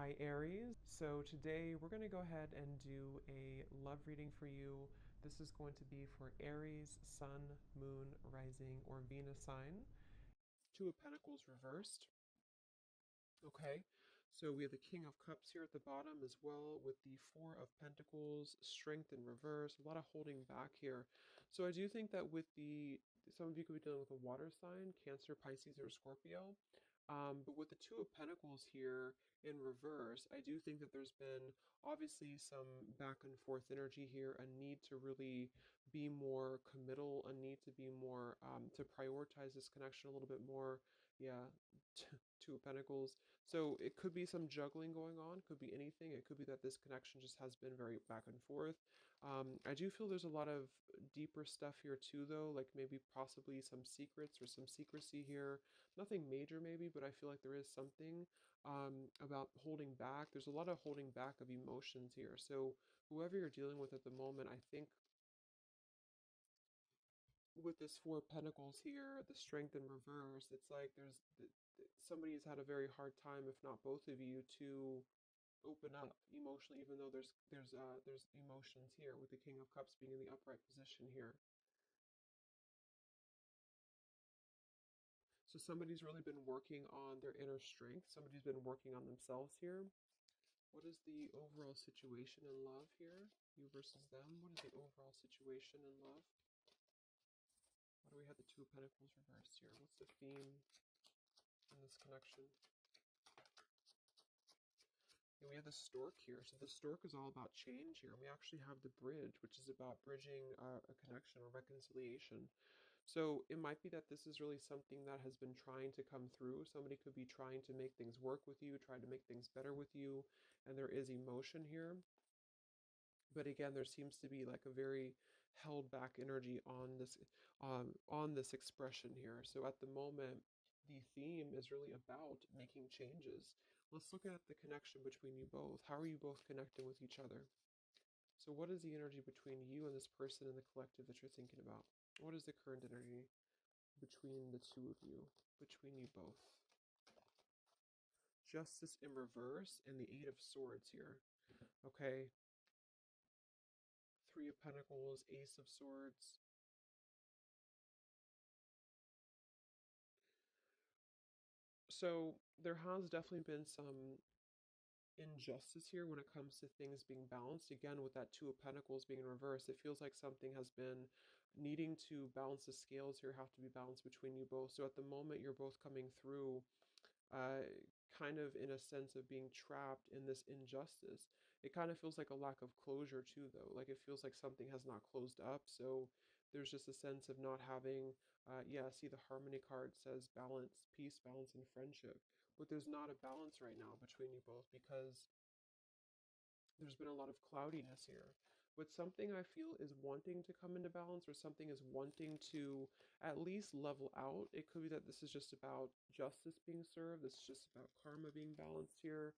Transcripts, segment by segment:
Hi Aries. So today we're going to go ahead and do a love reading for you. This is going to be for Aries, Sun, Moon, Rising, or Venus sign. Two of Pentacles reversed. Okay, so we have the King of Cups here at the bottom as well with the Four of Pentacles, Strength in reverse, a lot of holding back here. So I do think that with some of you could be dealing with a water sign, Cancer, Pisces, or Scorpio. But with the Two of Pentacles here in reverse, I do think that there's been obviously some back and forth energy here, a need to really be more committal, a need to be more, to prioritize this connection a little bit more. Yeah, Two of Pentacles. So it could be some juggling going on, could be anything. It could be that this connection just has been very back and forth. I do feel there's a lot of deeper stuff here too, though, like maybe possibly some secrets or some secrecy here. Nothing major maybe, but I feel like there is something about holding back. There's a lot of holding back of emotions here. So whoever you're dealing with at the moment, I think with this Four of Pentacles here, the Strength in reverse, it's like somebody has had a very hard time, if not both of you, to open up emotionally, even though there's emotions here with the King of Cups being in the upright position here. So somebody's really been working on their inner strength. Somebody's been working on themselves here. What is the overall situation in love here? You versus them. What is the overall situation in love? Why do we have the Two of Pentacles reversed here? What's the theme in this connection? And we have the stork here. So the stork is all about change here. And we actually have the bridge, which is about bridging a connection or reconciliation. So it might be that this is really something that has been trying to come through. Somebody could be trying to make things work with you, trying to make things better with you. And there is emotion here. But again, there seems to be like a very held back energy on this expression here. So at the moment, the theme is really about making changes. Let's look at the connection between you both. How are you both connecting with each other? So what is the energy between you and this person in the collective that you're thinking about? What is the current energy between the two of you, between you both? Justice in reverse and the Eight of Swords here. Okay, Three of Pentacles, Ace of Swords. So there has definitely been some injustice here when it comes to things being balanced. Again, with that Two of Pentacles being in reverse, it feels like something has been needing to balance. The scales here have to be balanced between you both. So at the moment, you're both coming through uh, kind of in a sense of being trapped in this injustice. It kind of feels like a lack of closure too, though. Like it feels like something has not closed up. So there's just a sense of not having, yeah, see the Harmony card says balance, peace, balance, and friendship. But there's not a balance right now between you both because there's been a lot of cloudiness here. But something I feel is wanting to come into balance, or something is wanting to at least level out. It could be that this is just about justice being served. This is just about karma being balanced here.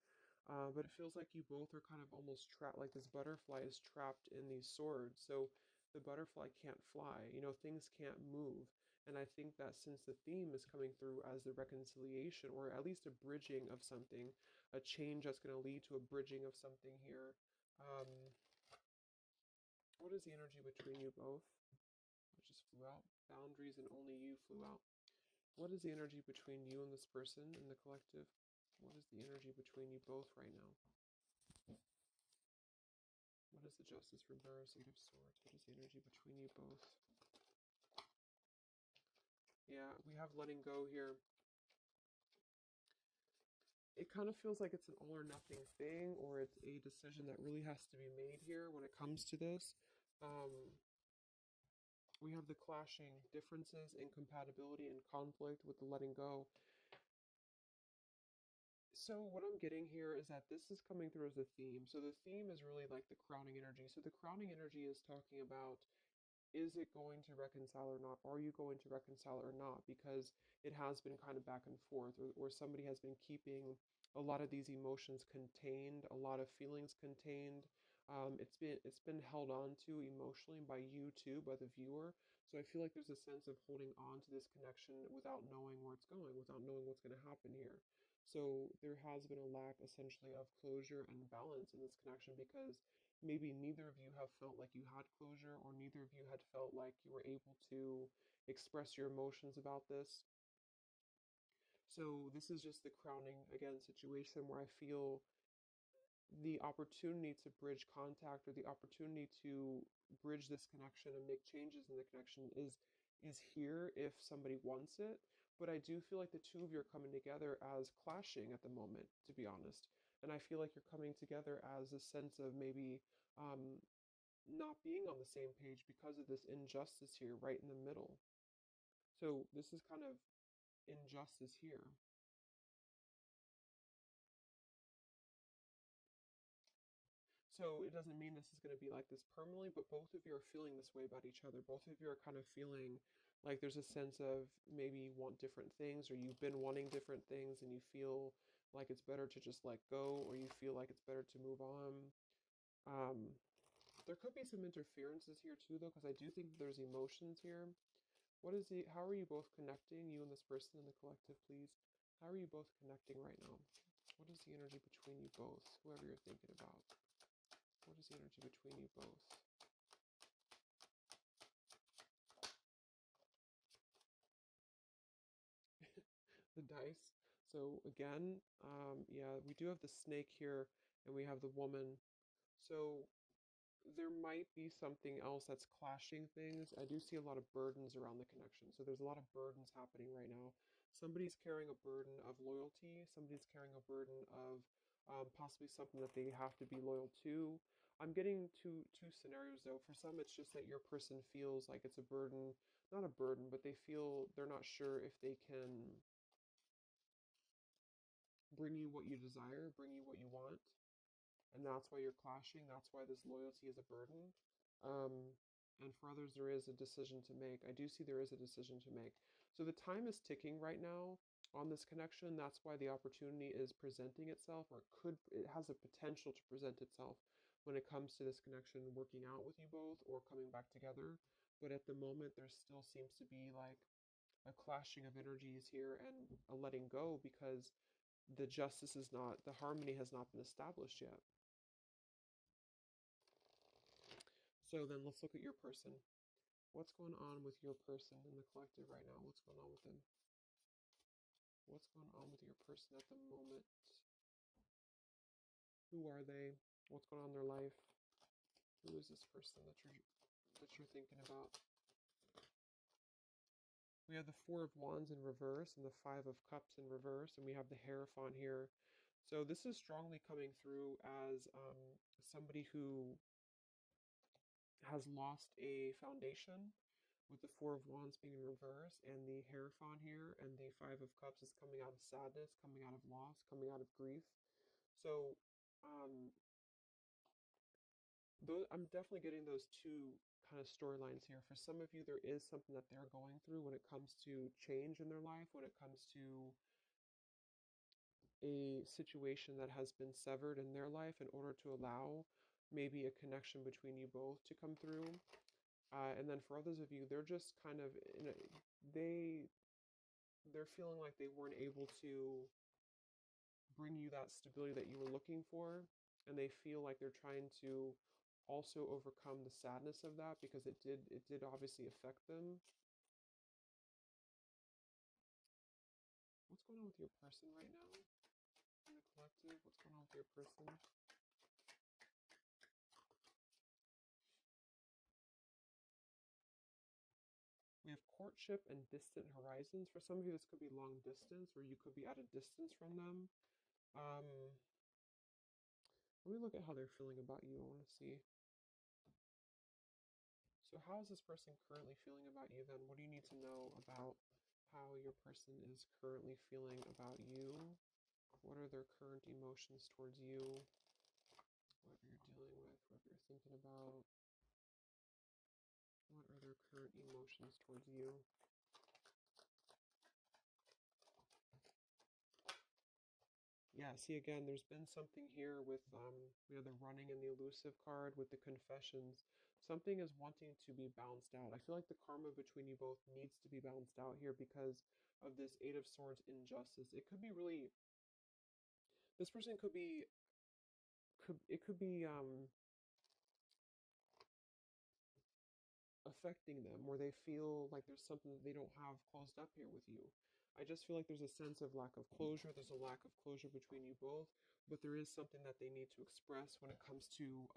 But it feels like you both are kind of almost trapped, like this butterfly is trapped in these swords. So the butterfly can't fly, you know, things can't move. And I think that since the theme is coming through as the reconciliation, or at least a bridging of something, a change that's going to lead to a bridging of something here. Um, what is the energy between you both? I just flew out. Boundaries and only you flew out. What is the energy between you and this person in the collective? What is the energy between you both right now? What is the Justice reverse? Eight of Swords. What is the energy between you both? Yeah, we have letting go here. It kind of feels like it's an all or nothing thing, or it's a decision that really has to be made here when it comes to this. Um, we have the clashing differences, incompatibility, and conflict with the letting go. So what I'm getting here is that this is coming through as a theme. So the theme is really like the crowning energy. So the crowning energy is talking about, is it going to reconcile or not? Are you going to reconcile or not? Because it has been kind of back and forth, or somebody has been keeping a lot of these emotions contained, a lot of feelings contained. It's been held on to emotionally by you too, by the viewer. So I feel like there's a sense of holding on to this connection without knowing where it's going, without knowing what's going to happen here. So there has been a lack essentially of closure and balance in this connection because maybe neither of you have felt like you had closure, or neither of you had felt like you were able to express your emotions about this. So this is just the crowning again situation where I feel the opportunity to bridge contact, or the opportunity to bridge this connection and make changes in the connection is here if somebody wants it. But I do feel like the two of you are coming together as clashing at the moment, to be honest. And I feel like you're coming together as a sense of maybe um, not being on the same page because of this injustice here right in the middle. So this is kind of injustice here. So it doesn't mean this is going to be like this permanently, but both of you are feeling this way about each other. Both of you are kind of feeling like there's a sense of maybe you want different things, or you've been wanting different things, and you feel like it's better to just let go, or you feel like it's better to move on. Um, there could be some interferences here too, though, because I do think there's emotions here. What is the? How are you both connecting? You and this person in the collective, please. How are you both connecting right now? What is the energy between you both? Whoever you're thinking about. What is the energy between you both? The dice. So again, yeah, we do have the snake here, and we have the woman. So there might be something else that's clashing things. I do see a lot of burdens around the connection. So there's a lot of burdens happening right now. Somebody's carrying a burden of loyalty. Somebody's carrying a burden of possibly something that they have to be loyal to. I'm getting two scenarios though. For some, it's just that your person feels like it's a burden, not a burden, but they feel they're not sure if they can bring you what you desire, bring you what you want, and that's why you're clashing. That's why this loyalty is a burden. Um, and for others, there is a decision to make. I do see there is a decision to make. So the time is ticking right now on this connection. That's why the opportunity is presenting itself, or it has a potential to present itself when it comes to this connection working out with you both or coming back together. But at the moment, there still seems to be like a clashing of energies here and a letting go because the harmony has not been established yet. So then let's look at your person. What's going on with your person in the collective right now? What's going on with them? What's going on with your person at the moment? Who are they? What's going on in their life? Who is this person that you're thinking about? We have the Four of Wands in reverse and the Five of Cups in reverse, and we have the Hierophant here. So this is strongly coming through as somebody who has lost a foundation, with the Four of Wands being in reverse and the Hierophant here, and the Five of Cups is coming out of sadness, coming out of loss, coming out of grief. So um, I'm definitely getting those two kind of storylines here. For some of you, there is something that they're going through when it comes to change in their life, when it comes to a situation that has been severed in their life in order to allow maybe a connection between you both to come through. And then for others of you, they're just kind of they're feeling like they weren't able to bring you that stability that you were looking for, and they feel like they're trying to also overcome the sadness of that because it did obviously affect them. What's going on with your person right now in the collective? What's going on with your person? We have courtship and distant horizons. For some of you, this could be long distance, or you could be at a distance from them. Um, Let me look at how they're feeling about you. I want to see. So how is this person currently feeling about you then? What do you need to know about how your person is currently feeling about you? What are their current emotions towards you? Whatever you're dealing with, whatever you're thinking about. What are their current emotions towards you? Yeah, see again, there's been something here with we have the running and the elusive card with the confessions. Something is wanting to be balanced out. I feel like the karma between you both needs to be balanced out here because of this Eight of Swords injustice. It could be really This person could be, it could be affecting them, where they feel like there's something that they don't have closed up here with you. I just feel like there's a sense of lack of closure. There's a lack of closure between you both, but there is something that they need to express when it comes to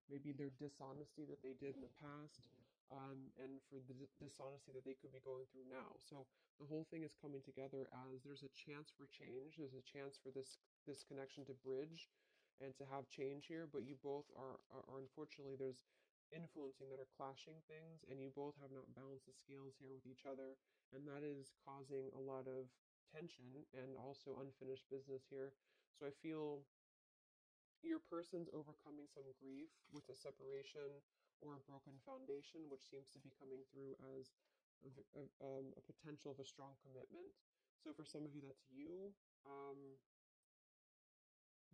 maybe their dishonesty that they did in the past, and for the dishonesty that they could be going through now. So the whole thing is coming together as there's a chance for change. There's a chance for this connection to bridge and to have change here, but you both are unfortunately, there's influencing that are clashing things, and you both have not balanced the scales here with each other, and that is causing a lot of tension and also unfinished business here. So I feel your person's overcoming some grief with a separation or a broken foundation, which seems to be coming through as a potential of a strong commitment. So for some of you, that's you.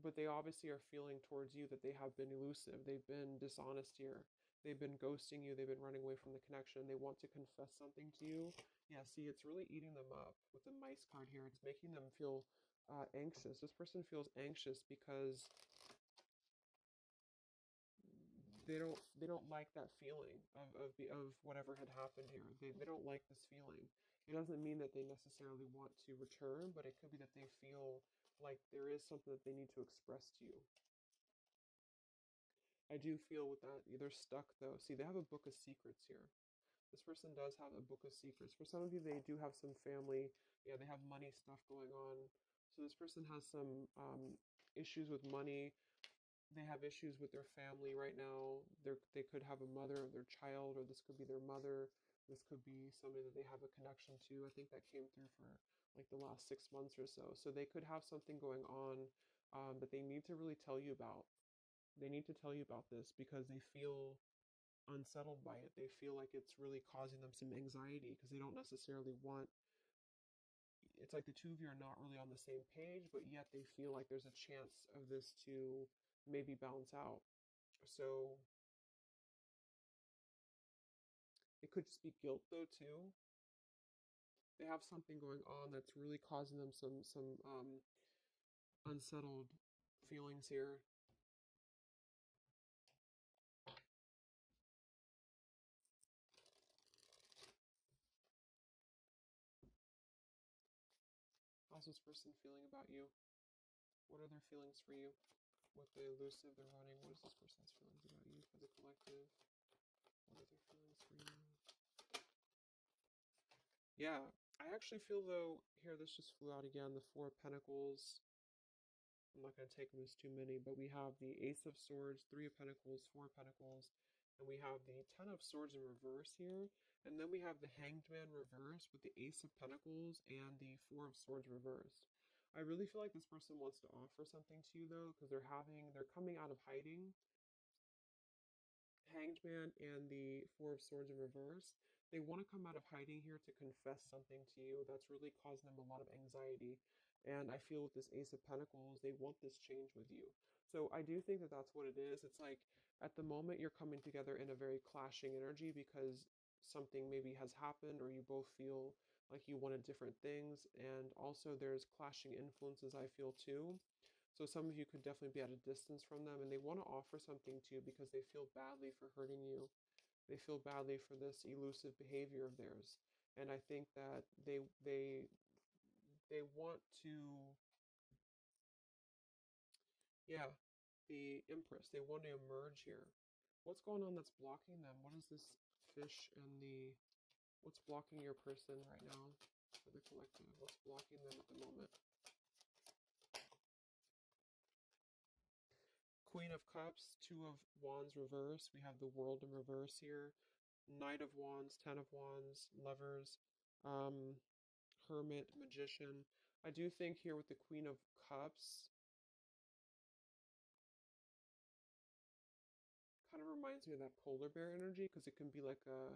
But they obviously are feeling towards you that they have been elusive. They've been dishonest here. They've been ghosting you. They've been running away from the connection. They want to confess something to you. Yeah, see, it's really eating them up with the mice card here. It's making them feel anxious. This person feels anxious because they don't like that feeling of whatever had happened here. They don't like this feeling. It doesn't mean that they necessarily want to return, but it could be that they feel like there is something that they need to express to you. I do feel with that they're stuck though. See, they have a book of secrets here. This person does have a book of secrets. For some of you, they do have some family. Yeah, they have money stuff going on. So this person has some issues with money. They have issues with their family right now. They could have a mother of their child, or this could be their mother. This could be somebody that they have a connection to. I think that came through for like the last 6 months or so. So they could have something going on that they need to really tell you about. They need to tell you about this because they feel unsettled by it. They feel like it's really causing them some anxiety because they don't necessarily want, it's like the two of you are not really on the same page, but yet they feel like there's a chance of this to maybe balance out. So it could just be guilt though too. They have something going on that's really causing them some unsettled feelings here. How's this person feeling about you? What are their feelings for you? With the elusive, they're running. What is this person's feelings about you for the collective? What are their feelings for you? Yeah, I actually feel though, here this just flew out again, the Four of Pentacles. I'm not going to take them as too many, but we have the Ace of Swords, Three of Pentacles, Four of Pentacles, and we have the Ten of Swords in reverse here. And then we have the Hanged Man reverse with the Ace of Pentacles and the Four of Swords reversed. I really feel like this person wants to offer something to you though, because they're coming out of hiding. Hanged Man and the Four of Swords in reverse, they want to come out of hiding here to confess something to you that's really causing them a lot of anxiety. And I feel with this Ace of Pentacles, they want this change with you. So I do think that that's what it is. It's like at the moment you're coming together in a very clashing energy because something maybe has happened or you both feel like you wanted different things. And also there's clashing influences, I feel too. So some of you could definitely be at a distance from them and they want to offer something to you because they feel badly for hurting you. They feel badly for this elusive behavior of theirs. And I think that they want to, yeah, the Empress. They want to emerge here. What's going on that's blocking them? What is this fish and the, what's blocking your person right now for the collective? What's blocking them at the moment? Queen of Cups, Two of Wands reverse. We have the World in reverse here. Knight of Wands, Ten of Wands, Lovers, um, Hermit, Magician. I do think here with the Queen of Cups, kind of reminds me of that polar bear energy because it can be like a,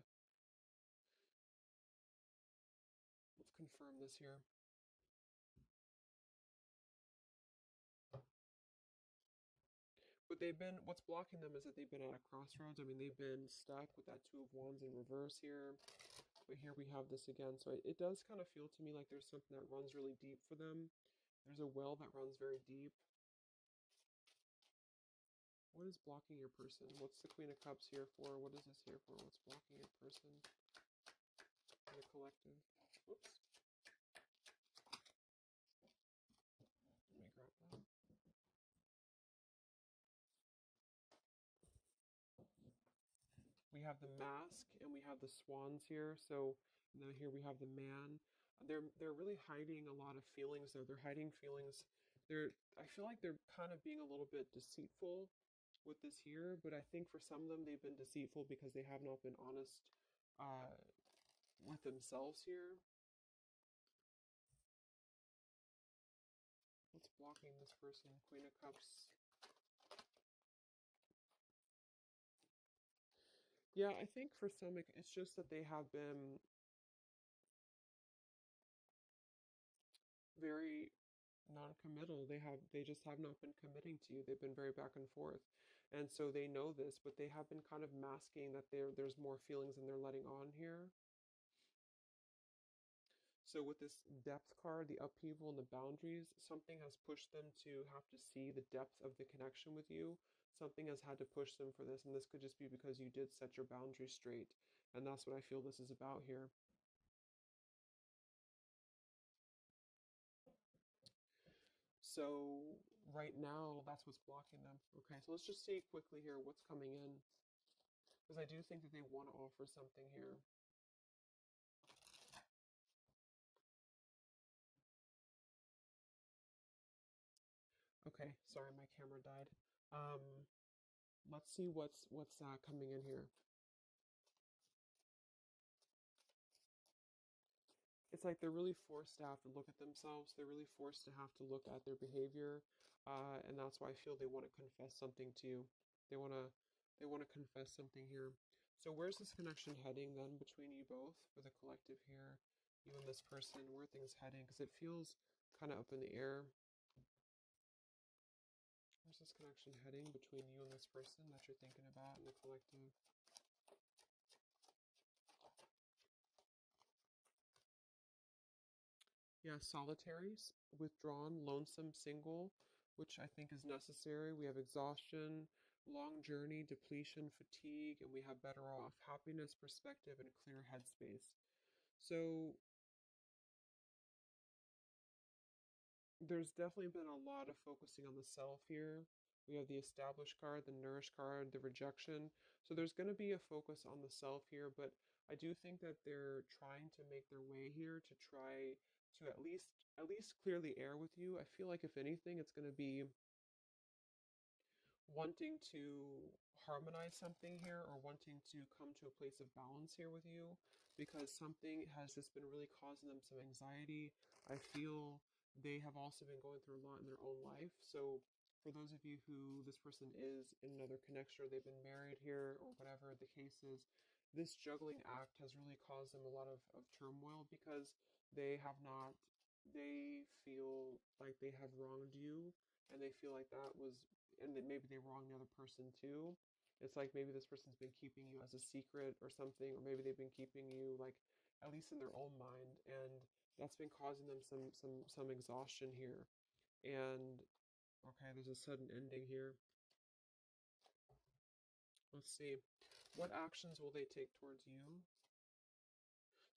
let's confirm this here. But they've been, what's blocking them is that they've been at a crossroads. I mean, they've been stuck with that Two of Wands in reverse here. But here we have this again. So it does kind of feel to me like there's something that runs really deep for them. There's a well that runs very deep. What is blocking your person? What's the Queen of Cups here for? What is this here for? What's blocking your person in the collective? Whoops. Let me grab that. We have the mask and we have the swans here. So now here we have the man. They're really hiding a lot of feelings though. They're hiding feelings. I feel like they're kind of being a little bit deceitful with this here, but I think for some of them they've been deceitful because they have not been honest uh, with themselves here. What's blocking this person? Queen of Cups. Yeah, I think for some it's just that they have been very non-committal. They just have not been committing to you. They've been very back and forth. And so they know this, but they have been kind of masking that there's more feelings than they're letting on here. So with this depth card, the upheaval and the boundaries, something has pushed them to have to see the depth of the connection with you. Something has had to push them for this, and this could just be because you did set your boundaries straight. And that's what I feel this is about here. So right now, that's what's blocking them. Okay, so let's just see quickly here what's coming in. Because I do think that they want to offer something here. Okay, sorry, my camera died. Um, let's see what's coming in here. It's like they're really forced to have to look at themselves. They're really forced to have to look at their behavior, and that's why I feel they want to confess something to you. They want to they want to confess something here. So where's this connection heading then between you both for the collective here, you and this person? Where are things heading? Because it feels kind of up in the air. Where's this connection heading between you and this person that you're thinking about in the collective? Yeah, solitaries, withdrawn, lonesome, single, which I think is necessary. We have exhaustion, long journey, depletion, fatigue, and we have better off, happiness, perspective, and clear headspace. So there's definitely been a lot of focusing on the self here. We have the established card, the nourished card, the rejection. So there's going to be a focus on the self here, but I do think that they're trying to make their way here to try to at least clear the air with you. I feel like if anything, it's going to be wanting to harmonize something here or wanting to come to a place of balance here with you because something has just been really causing them some anxiety. I feel they have also been going through a lot in their own life. So for those of you who this person is in another connection or they've been married here or whatever the case is, this juggling act has really caused them a lot of turmoil because they have not, they feel like they have wronged you and they feel like that was and then maybe they wrong the other person too. It's like maybe this person's been keeping you as a secret or something, or maybe they've been keeping you like at least in their own mind, and that's been causing them some exhaustion here. And okay, there's a sudden ending here. Let's see. What actions will they take towards you?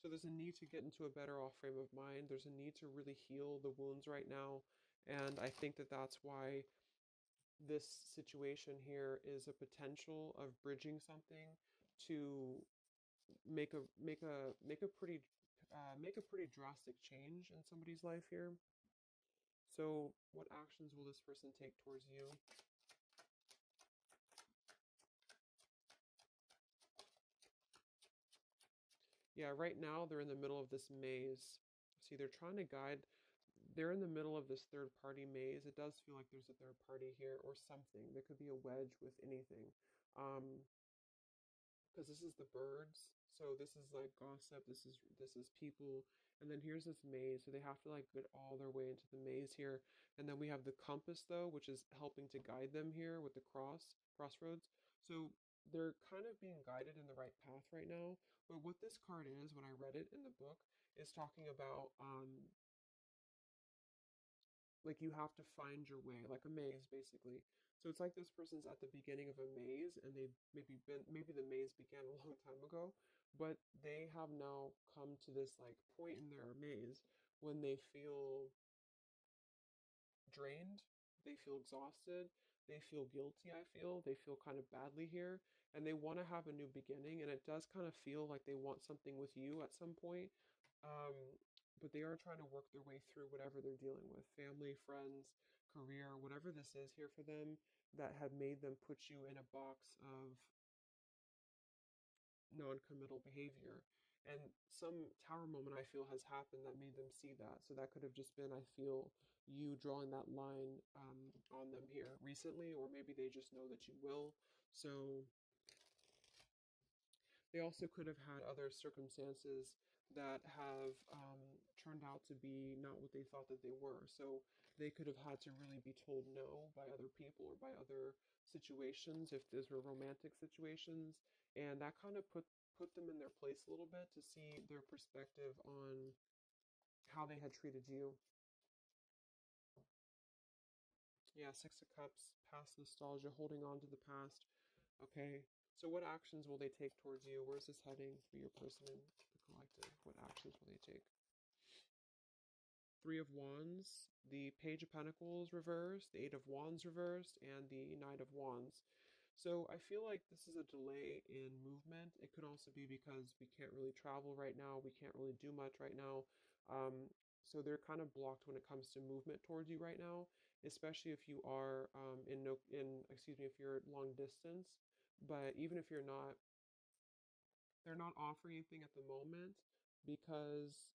So there's a need to get into a better off frame of mind. There's a need to really heal the wounds right now. And I think that that's why this situation here is a potential of bridging something to make a pretty drastic change in somebody's life here. So what actions will this person take towards you? Yeah, right now they're in the middle of this maze. See, they're trying to guide, they're in the middle of this third party maze. It does feel like there's a third party here or something. There could be a wedge with anything. Um, because this is the birds, so this is like gossip, this is people, and then here's this maze, so they have to like get all their way into the maze here. And then we have the compass though, which is helping to guide them here with the crossroads. So they're kind of being guided in the right path right now. But what this card is, when I read it in the book, is talking about like you have to find your way, like a maze basically. So it's like this person's at the beginning of a maze, and they've maybe the maze began a long time ago, but they have now come to this like point in their maze when they feel drained, they feel exhausted, they feel guilty, I feel. They feel kind of badly here, and they want to have a new beginning, and it does kind of feel like they want something with you at some point. Um, but they are trying to work their way through whatever they're dealing with, family, friends, career, whatever this is here for them that have made them put you in a box of non-committal behavior. And some tower moment I feel has happened that made them see that. So that could have just been, I feel, you drawing that line on them here recently, or maybe they just know that you will. So they also could have had other circumstances that have turned out to be not what they thought that they were. So they could have had to really be told no by other people or by other situations if those were romantic situations. And that kind of put them in their place a little bit to see their perspective on how they had treated you. Yeah, Six of Cups, past nostalgia, holding on to the past. Okay, so what actions will they take towards you? Where's this heading for your person in the collective? What actions will they take? Three of Wands, the Page of Pentacles reversed, the Eight of Wands reversed, and the Knight of Wands. So I feel like this is a delay in movement. It could also be because we can't really travel right now. We can't really do much right now. So they're kind of blocked when it comes to movement towards you right now, especially if you are excuse me, if you're long distance. But even if you're not, they're not offering anything at the moment because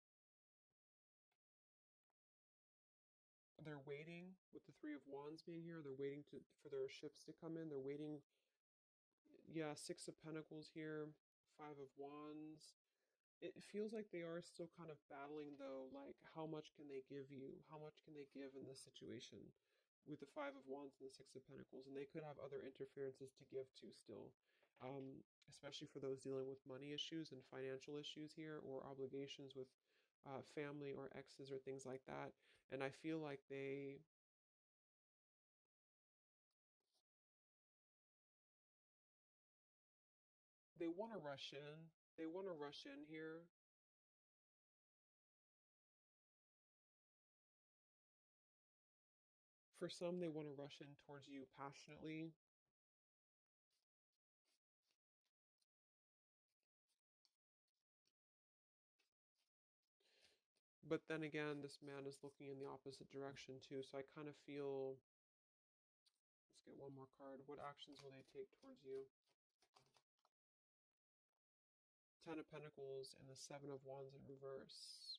they're waiting with the Three of Wands being here. They're waiting for their ships to come in. They're waiting. Yeah, Six of Pentacles here, Five of Wands. It feels like they are still kind of battling though, like how much can they give you? How much can they give in this situation with the Five of Wands and the Six of Pentacles? And they could have other interferences to give to still, especially for those dealing with money issues and financial issues here, or obligations with family or exes or things like that. And I feel like they want to rush in. They want to rush in here. For some, they want to rush in towards you passionately. But then again, this man is looking in the opposite direction too. So I kind of feel, let's get one more card. What actions will they take towards you? Ten of Pentacles and the Seven of Wands in reverse.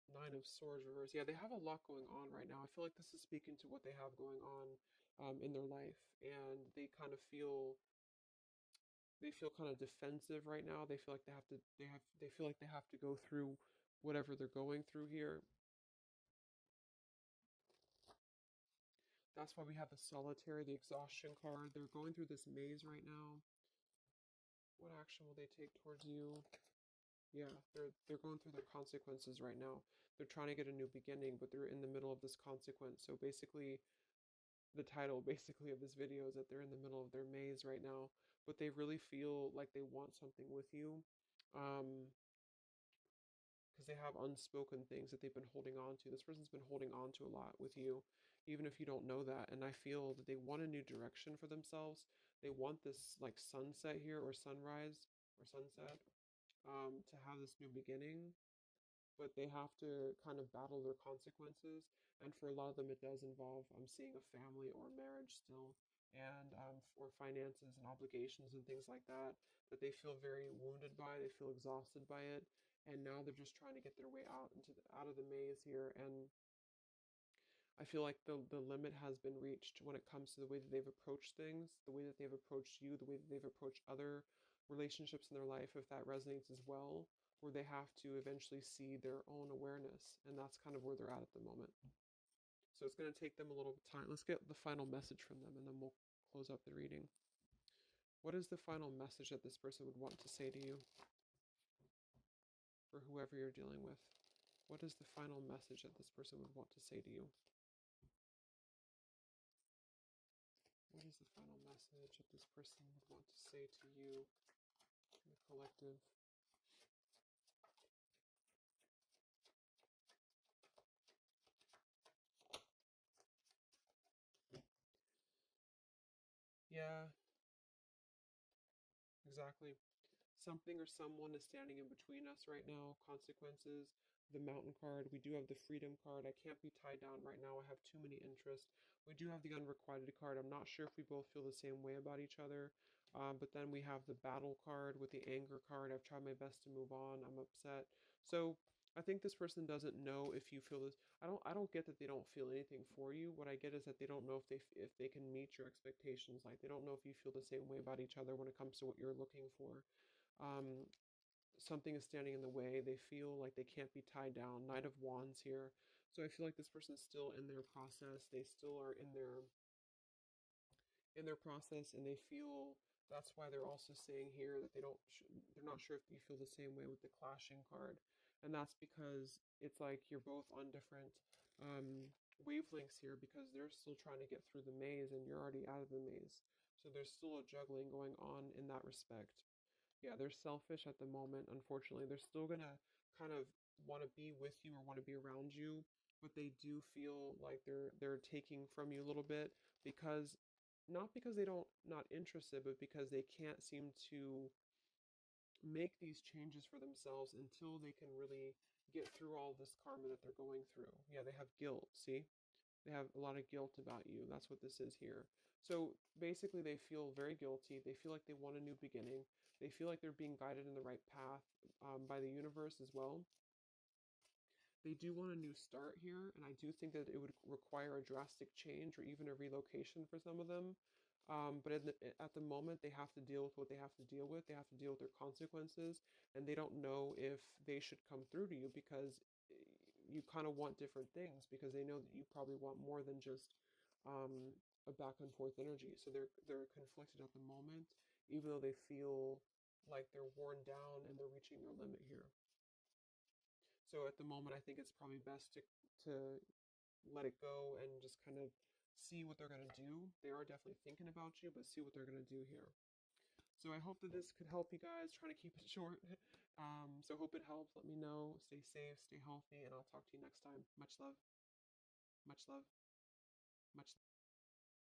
Nine of Swords reverse. Yeah, they have a lot going on right now. I feel like this is speaking to what they have going on in their life. And they feel kind of defensive right now. They feel like they feel like they have to go through whatever they're going through here. That's why we have the Solitary, the exhaustion card. They're going through this maze right now. What action will they take towards you? Yeah, they're going through their consequences right now. They're trying to get a new beginning, but they're in the middle of this consequence. So basically, the title basically of this video is that they're in the middle of their maze right now, but they really feel like they want something with you. Um, because they have unspoken things that they've been holding on to. This person's been holding on to a lot with you, even if you don't know that. And I feel that they want a new direction for themselves. They want this like sunset here, or sunrise or sunset, to have this new beginning, but they have to kind of battle their consequences. And for a lot of them, it does involve seeing a family or marriage still, and or finances and obligations and things like that, that they feel very wounded by. They feel exhausted by it, and now they're just trying to get their way out out of the maze here. And I feel like the limit has been reached when it comes to the way that they've approached things, the way that they've approached you, the way that they've approached other relationships in their life, if that resonates as well, where they have to eventually see their own awareness. And that's kind of where they're at the moment. So it's going to take them a little time. Let's get the final message from them, and then we'll close up the reading. What is the final message that this person would want to say to you, for whoever you're dealing with? What is the final message that this person would want to say to you? What is the final message that this person would want to say to you in the collective? Yeah, exactly. Something or someone is standing in between us right now. Consequences. The mountain card. We do have the freedom card. I can't be tied down right now. I have too many interests. We do have the unrequited card. I'm not sure if we both feel the same way about each other. But then we have the battle card with the anger card. I've tried my best to move on. I'm upset. So I think this person doesn't know if you feel this. I don't get that they don't feel anything for you. What I get is that they don't know if they can meet your expectations. Like they don't know if you feel the same way about each other when it comes to what you're looking for. um, Something is standing in the way. They feel like they can't be tied down. Knight of Wands here. So I feel like this person's still in their process. They still are in their process, and they feel that's why they're also saying here that they're not sure if you feel the same way with the clashing card, and that's because it's like you're both on different wavelengths here because they're still trying to get through the maze and you're already out of the maze. So there's still a juggling going on in that respect. Yeah, they're selfish at the moment, unfortunately. They're still gonna kind of want to be with you or want to be around you, but they do feel like they're taking from you a little bit because not because they don't not interested, but because they can't seem to make these changes for themselves until they can really get through all this karma that they're going through. Yeah, they have guilt, see? They have a lot of guilt about you. That's what this is here. So basically, they feel very guilty. They feel like they want a new beginning. They feel like they're being guided in the right path by the universe as well. They do want a new start here, and I do think that it would require a drastic change or even a relocation for some of them. But at the moment, they have to deal with what they have to deal with. They have to deal with their consequences, and they don't know if they should come through to you because you kind of want different things because they know that you probably want more than just a back and forth energy. So they're conflicted at the moment, even though they feel like they're worn down and they're reaching their limit here. So at the moment, I think it's probably best to let it go and just kind of see what they're gonna do. They are definitely thinking about you, but see what they're gonna do here. So I hope that this could help you guys. Trying to keep it short. So hope it helps. Let me know. Stay safe, stay healthy, and I'll talk to you next time. Much love. Much love. Much.